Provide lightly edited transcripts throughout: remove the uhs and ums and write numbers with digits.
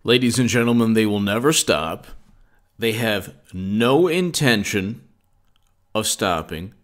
Ladies and gentlemen, they will never stop. They have no intention of stopping.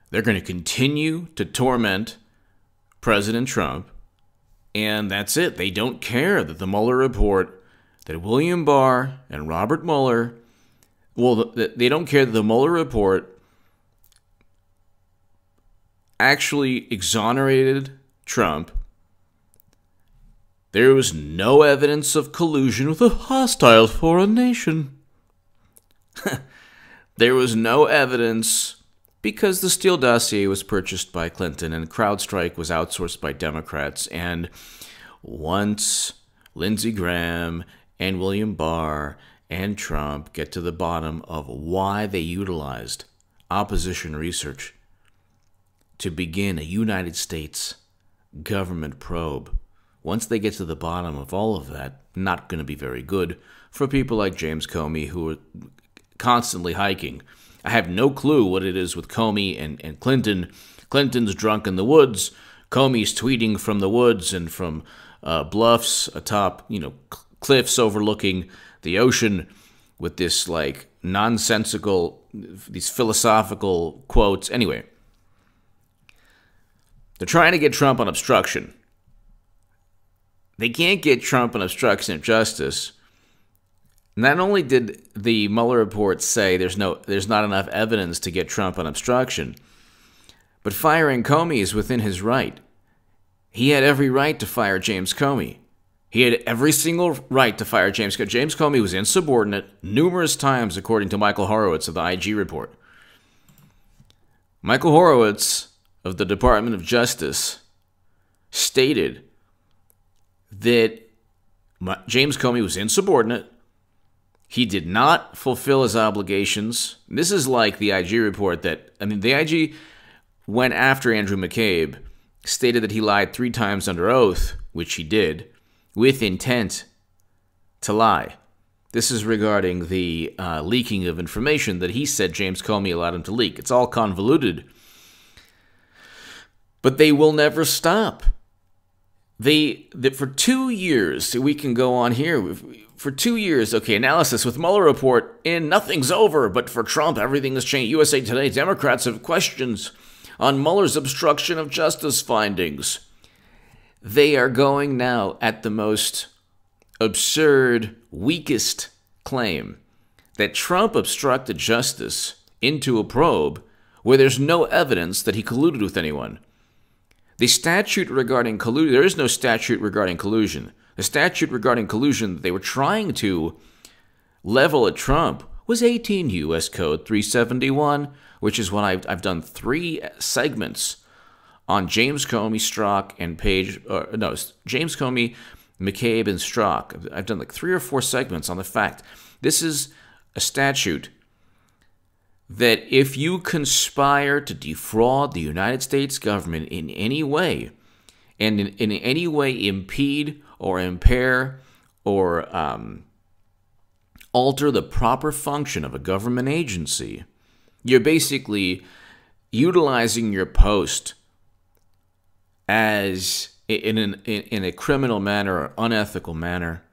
They're going to continue to torment President Trump. And that's it. They don't care that the Mueller report, that William Barr and Robert Mueller, they don't care that the Mueller report actually exonerated Trump. There was no evidence of collusion with a hostile foreign nation. There was no evidence because the Steele dossier was purchased by Clinton and CrowdStrike was outsourced by Democrats. And once Lindsey Graham and William Barr and Trump get to the bottom of why they utilized opposition research to begin a United States government probe, once they get to the bottom of all of that, not going to be very good for people like James Comey, who are constantly hiking. I have no clue what it is with Comey and Clinton. Clinton's drunk in the woods. Comey's tweeting from the woods and from bluffs atop, cliffs overlooking the ocean with this nonsensical, these philosophical quotes. Anyway, they're trying to get Trump on obstruction. They can't get Trump on obstruction of justice. Not only did the Mueller report say there's not enough evidence to get Trump on obstruction, but firing Comey is within his right. He had every right to fire James Comey. He had every single right to fire James Comey. James Comey was insubordinate numerous times, according to Michael Horowitz of the IG report. Michael Horowitz of the Department of Justice stated that James Comey was insubordinate. He did not fulfill his obligations. This is like the IG report the IG went after Andrew McCabe, stated that he lied 3 times under oath, which he did, with intent to lie. This is regarding the leaking of information that he said James Comey allowed him to leak. It's all convoluted. But they will never stop. For 2 years, we can go on here. For 2 years, analysis with Mueller report in, nothing's over, but for Trump, everything has changed. USA Today, Democrats have questions on Mueller's obstruction of justice findings. They are going now at the most absurd, weakest claim that Trump obstructed justice into a probe where there's no evidence that he colluded with anyone. The statute regarding collusion, there is no statute regarding collusion. The statute regarding collusion that they were trying to level at Trump was 18 U.S. Code 371, which is what I've done 3 segments on James Comey, Strzok, and James Comey, McCabe, and Strzok. I've done 3 or 4 segments on the fact this is a statute that if you conspire to defraud the United States government in any way, and in any way impede or impair or alter the proper function of a government agency, you're basically utilizing your post as in a criminal manner or unethical manner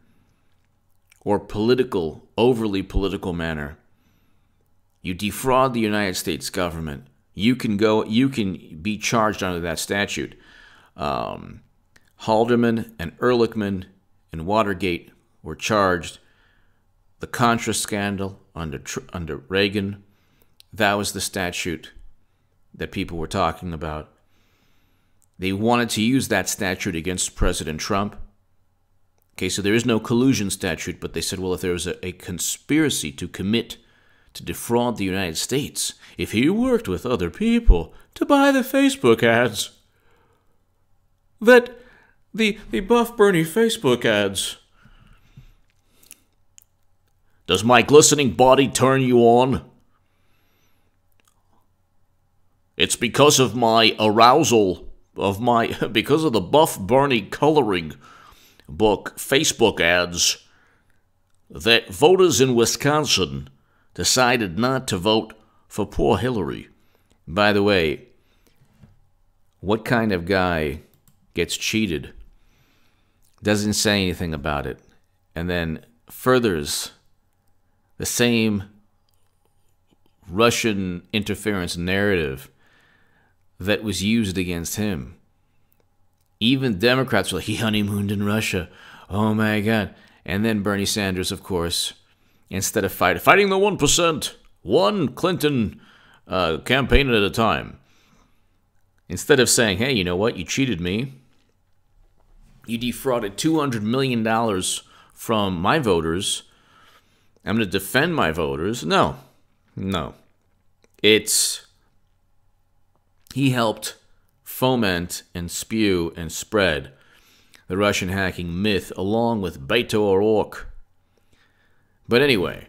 or overly political manner. You defraud the United States government. You can be charged under that statute. Haldeman and Ehrlichman and Watergate were charged. The Contra scandal under Reagan, that was the statute that people were talking about. They wanted to use that statute against President Trump. So there is no collusion statute, but they said, well, if there was a conspiracy to defraud the United States, if he worked with other people to buy the Facebook ads, that the Buff Bernie Facebook ads. Does my glistening body turn you on? It's because of my arousal, because of the Buff Bernie coloring book Facebook ads that voters in Wisconsin decided not to vote for poor Hillary. By the way, what kind of guy gets cheated, doesn't say anything about it, and then furthers the same Russian interference narrative that was used against him. Even Democrats were like, he honeymooned in Russia. Oh my God. And then Bernie Sanders, of course, instead of fighting the 1%, one Clinton campaign at a time, instead of saying, hey, you know what, you cheated me, you defrauded $200 million from my voters, I'm going to defend my voters. No. He helped foment and spew and spread the Russian hacking myth along with Beto O'Rourke. But anyway,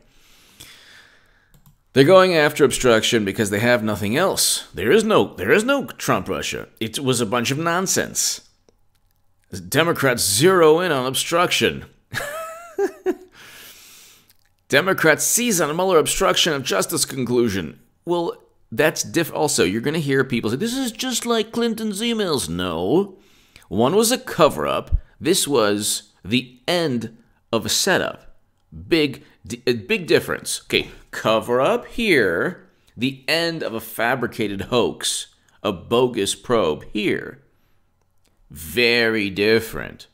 they're going after obstruction because they have nothing else. There is no Trump Russia. It was a bunch of nonsense. Democrats zero in on obstruction. Democrats seize on Mueller obstruction of justice conclusion. Well, that's also, you're going to hear people say, this is just like Clinton's emails. No. One was a cover-up. This was the end of a setup. Big difference. Okay, cover-up here. The end of a fabricated hoax. A bogus probe here. Very different.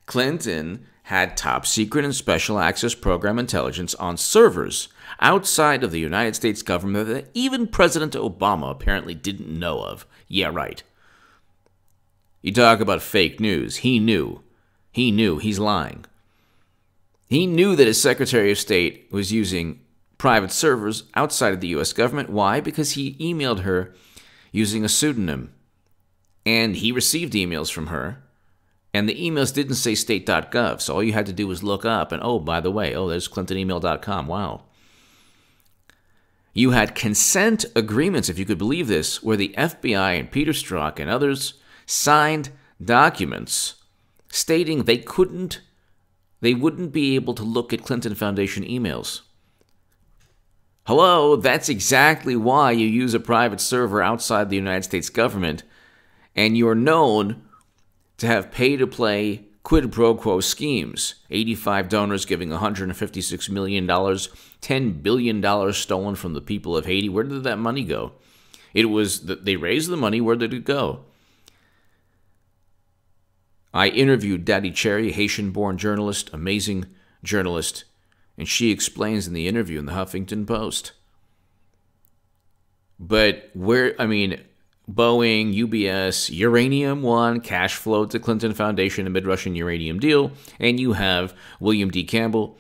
Clinton had top secret and special access program intelligence on servers outside of the United States government that even President Obama apparently didn't know of. Yeah, right. You talk about fake news. He knew. He's lying. He knew that his Secretary of State was using private servers outside of the U.S. government. Why? Because he emailed her using a pseudonym. And he received emails from her. And the emails didn't say state.gov, so all you had to do was look up, and oh, by the way, there's clintonemail.com. Wow. You had consent agreements, if you could believe this, where the FBI and Peter Strzok and others signed documents stating they wouldn't be able to look at Clinton Foundation emails. Hello, that's exactly why you use a private server outside the United States government, and you're known to have pay-to-play quid pro quo schemes. 85 donors giving $156 million, $10 billion stolen from the people of Haiti. Where did that money go? It was that they raised the money. Where did it go? I interviewed Daddy Cherry, a Haitian-born journalist, amazing journalist, and she explains in the interview in the Huffington Post. But Boeing, UBS, Uranium One, cash flow to Clinton Foundation amid Russian uranium deal, and you have William D. Campbell,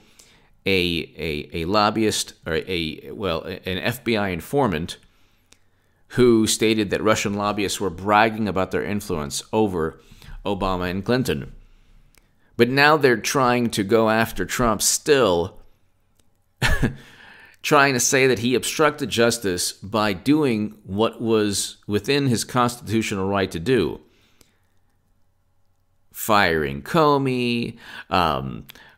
a lobbyist, or an FBI informant, who stated that Russian lobbyists were bragging about their influence over Obama and Clinton. But now they're trying to go after Trump still, trying to say that he obstructed justice by doing what was within his constitutional right to do. Firing Comey,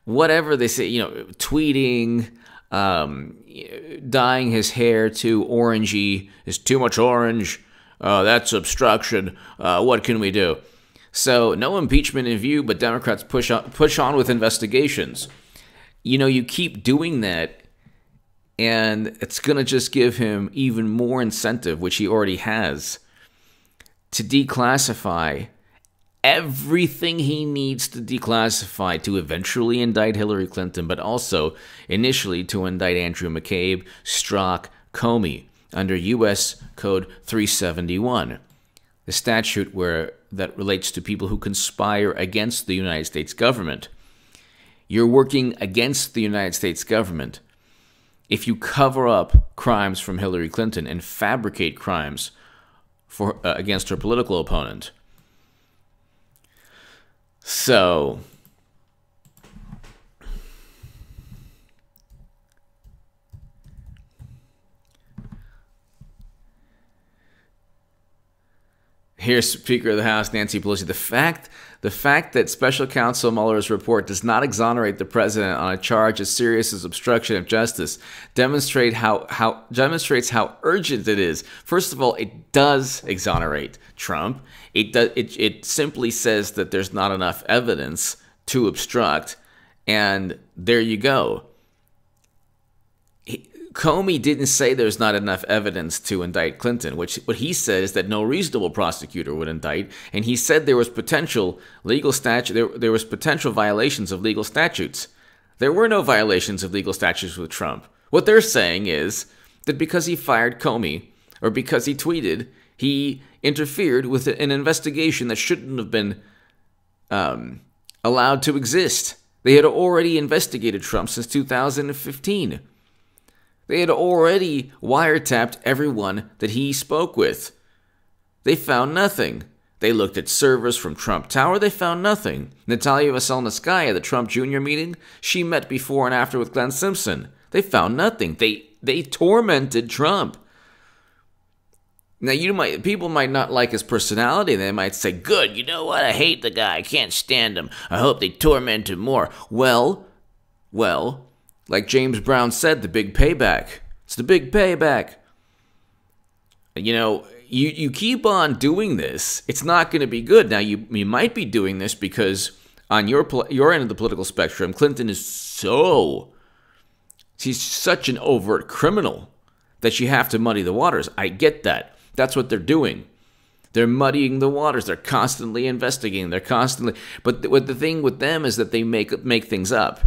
whatever they say, tweeting, dyeing his hair too orangey, is too much orange, that's obstruction, what can we do? So no impeachment in view, but Democrats push on with investigations. You keep doing that, and it's going to just give him even more incentive, which he already has, to declassify everything he needs to declassify to eventually indict Hillary Clinton, but also initially to indict Andrew McCabe, Strzok, Comey under U.S. Code 371, the statute that relates to people who conspire against the United States government. You're working against the United States government if you cover up crimes from Hillary Clinton and fabricate crimes against her political opponent. So, here's Speaker of the House Nancy Pelosi. The fact that Special Counsel Mueller's report does not exonerate the president on a charge as serious as obstruction of justice demonstrates how urgent it is. First of all, it does exonerate Trump. It simply says that there's not enough evidence to obstruct, And there you go. Comey didn't say there's not enough evidence to indict Clinton. What he said is that no reasonable prosecutor would indict, and he said there was potential legal there was potential violations of legal statutes. There were no violations of legal statutes with Trump. What they're saying is that because he fired Comey, or because he tweeted, he interfered with an investigation that shouldn't have been allowed to exist. They had already investigated Trump since 2015. They had already wiretapped everyone that he spoke with. They found nothing. They looked at servers from Trump Tower. They found nothing. Natalia Veselnitskaya, the Trump Jr. meeting, she met before and after with Glenn Simpson. They found nothing. They tormented Trump. Now, people might not like his personality. They might say, good, you know what? I hate the guy. I can't stand him. I hope they torment him more. Well, like James Brown said, the big payback. It's the big payback. You know, you keep on doing this, it's not going to be good. Now, you might be doing this because on your end of the political spectrum, Clinton is he's such an overt criminal that you have to muddy the waters. I get that. That's what they're doing. They're muddying the waters. They're constantly investigating. But the thing with them is that they make things up.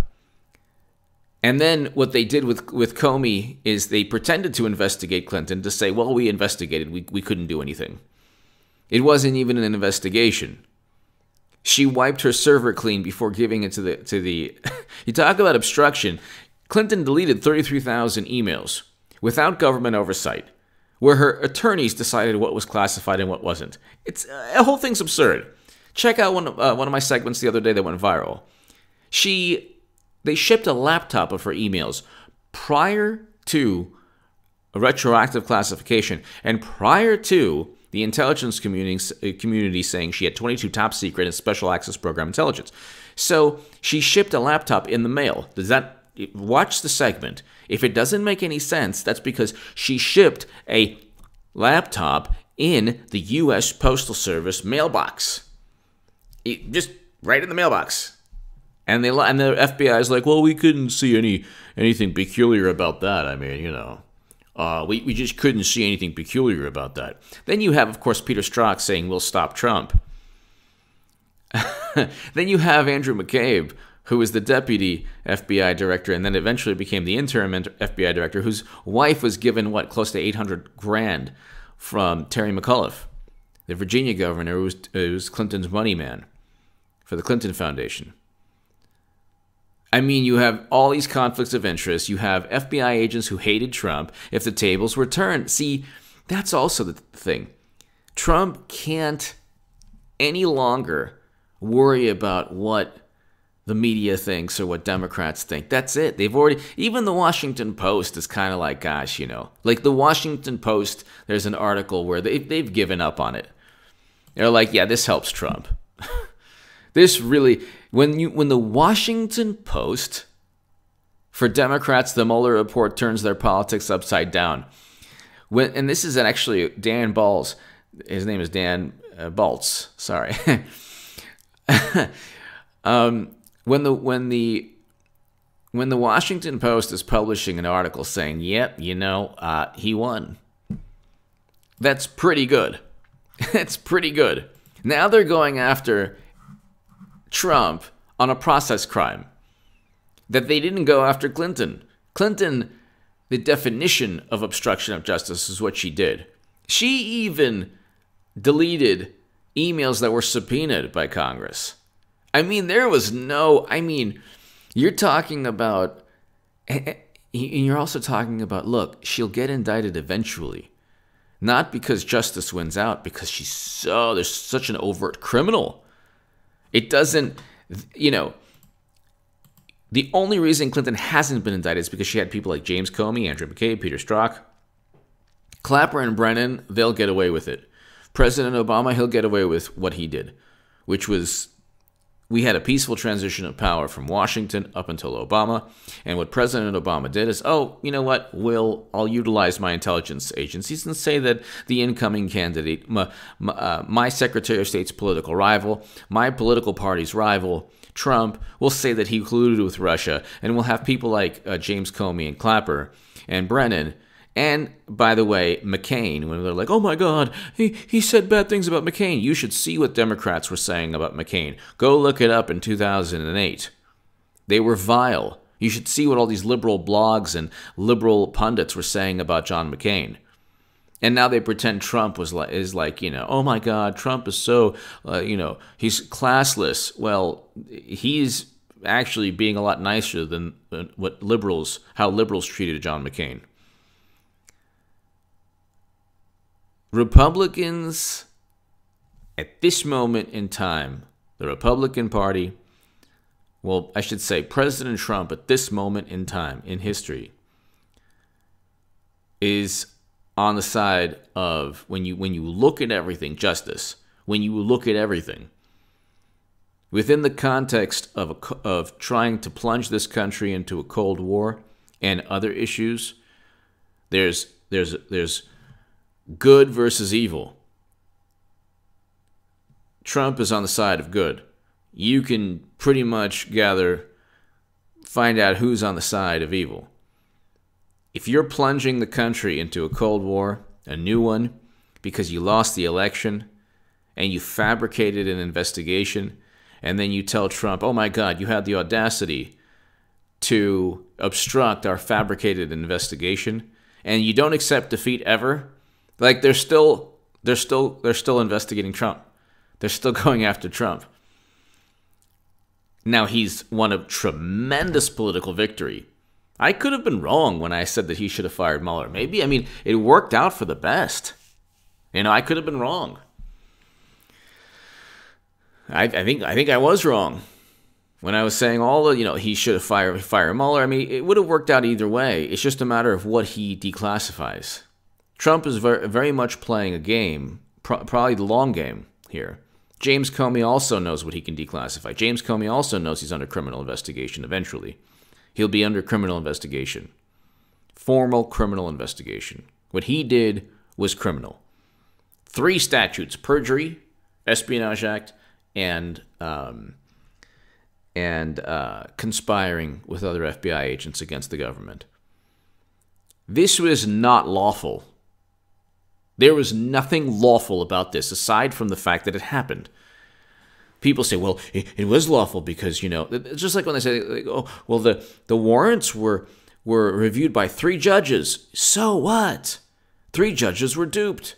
And then what they did with Comey is they pretended to investigate Clinton to say, well, we investigated. We couldn't do anything. It wasn't even an investigation. She wiped her server clean before giving it to the You talk about obstruction. Clinton deleted 33,000 emails without government oversight, where her attorneys decided what was classified and what wasn't. It's the whole thing's absurd. Check out one of my segments the other day that went viral. They shipped a laptop of her emails prior to a retroactive classification and prior to the intelligence community saying she had 22 top secret and special access program intelligence. So she shipped a laptop in the mail. Watch the segment. If it doesn't make any sense, that's because she shipped a laptop in the U.S. Postal Service mailbox. Just right in the mailbox. And the FBI is like, well, we couldn't see anything peculiar about that. I mean, you know, we just couldn't see anything peculiar about that. Then you have, of course, Peter Strzok saying, we'll stop Trump. Then you have Andrew McCabe, who was the deputy FBI director and then eventually became the interim FBI director, whose wife was given, close to $800,000 from Terry McAuliffe, the Virginia governor who was Clinton's money man for the Clinton Foundation. I mean, you have all these conflicts of interest. You have FBI agents who hated Trump if the tables were turned. See, that's also the thing. Trump can't any longer worry about what the media thinks or what Democrats think. That's it. Even the Washington Post is kind of like, gosh, you know, like the Washington Post, there's an article where they've given up on it. They're like, yeah, this helps Trump. This really, when the Washington Post, for Democrats, the Mueller report turns their politics upside down. And this is actually Dan Balls. His name is Dan Baltz. Sorry. When the Washington Post is publishing an article saying, yep, you know, he won. That's pretty good. That's pretty good. Now they're going after Trump on a process crime that they didn't go after Clinton. Clinton, the definition of obstruction of justice is what she did. She even deleted emails that were subpoenaed by Congress. I mean, you're talking about, and you're also talking about, look, she'll get indicted eventually. Not because justice wins out, because there's such an overt criminal. It doesn't, you know, the only reason Clinton hasn't been indicted is because she had people like James Comey, Andrew McCabe, Peter Strzok, Clapper and Brennan. They'll get away with it. President Obama, he'll get away with what he did, which was we had a peaceful transition of power from Washington up until Obama. And what President Obama did is, oh, you know what? I'll utilize my intelligence agencies and say that the incoming candidate, my Secretary of State's political rival, my political party's rival, Trump, will say that he colluded with Russia. And we'll have people like James Comey and Clapper and Brennan. And, by the way, McCain, when they're like, oh my God, he said bad things about McCain. You should see what Democrats were saying about McCain. Go look it up in 2008. They were vile. You should see what all these liberal blogs and liberal pundits were saying about John McCain. And now they pretend Trump is like, oh my God, Trump is so, he's classless. Well, he's actually being a lot nicer than how liberals treated John McCain. Republicans, at this moment in time, the Republican Party, well, I should say President Trump at this moment in time in history is on the side of, when you look at everything, justice, when you look at everything, within the context of trying to plunge this country into a Cold War and other issues, there's good versus evil. Trump is on the side of good. You can pretty much find out who's on the side of evil. If you're plunging the country into a Cold War, a new one, because you lost the election, and you fabricated an investigation, and then you tell Trump, oh my God, you had the audacity to obstruct our fabricated investigation, and you don't accept defeat ever, like they're still investigating Trump. They're still going after Trump. Now, he's won a tremendous political victory. I could have been wrong when I said that he should have fired Mueller. Maybe, it worked out for the best. I could have been wrong. I think I was wrong when I was saying he should have fired Mueller. It would have worked out either way. It's just a matter of what he declassifies. Trump is very, very much playing a game, probably the long game here. James Comey also knows what he can declassify. James Comey also knows he's under criminal investigation eventually. He'll be under criminal investigation. Formal criminal investigation. What he did was criminal. 3 statutes: perjury, Espionage Act, and conspiring with other FBI agents against the government. This was not lawful. There was nothing lawful about this aside from the fact that it happened. People say, well, it was lawful because, it's just like when they say, the warrants were reviewed by 3 judges. So what? 3 judges were duped.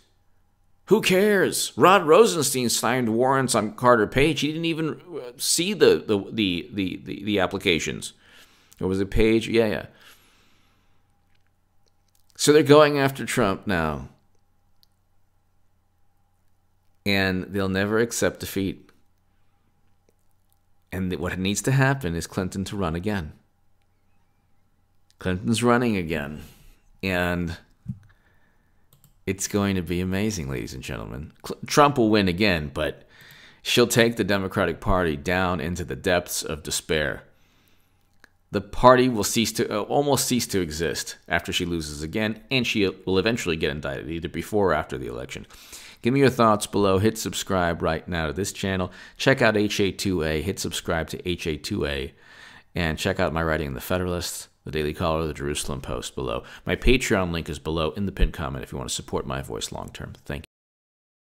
Who cares? Rod Rosenstein signed warrants on Carter Page. He didn't even see the applications. Or was it Page? Yeah. So they're going after Trump now. And they'll never accept defeat. And what needs to happen is Clinton to run again. Clinton's running again. And it's going to be amazing, ladies and gentlemen. Trump will win again, but she'll take the Democratic Party down into the depths of despair. The party will almost cease to exist after she loses again, and she will eventually get indicted, either before or after the election. Give me your thoughts below. Hit subscribe right now to this channel. Check out HA2A. Hit subscribe to HA2A. And check out my writing in The Federalist, The Daily Caller, The Jerusalem Post below. My Patreon link is below in the pinned comment if you want to support my voice long term. Thank you.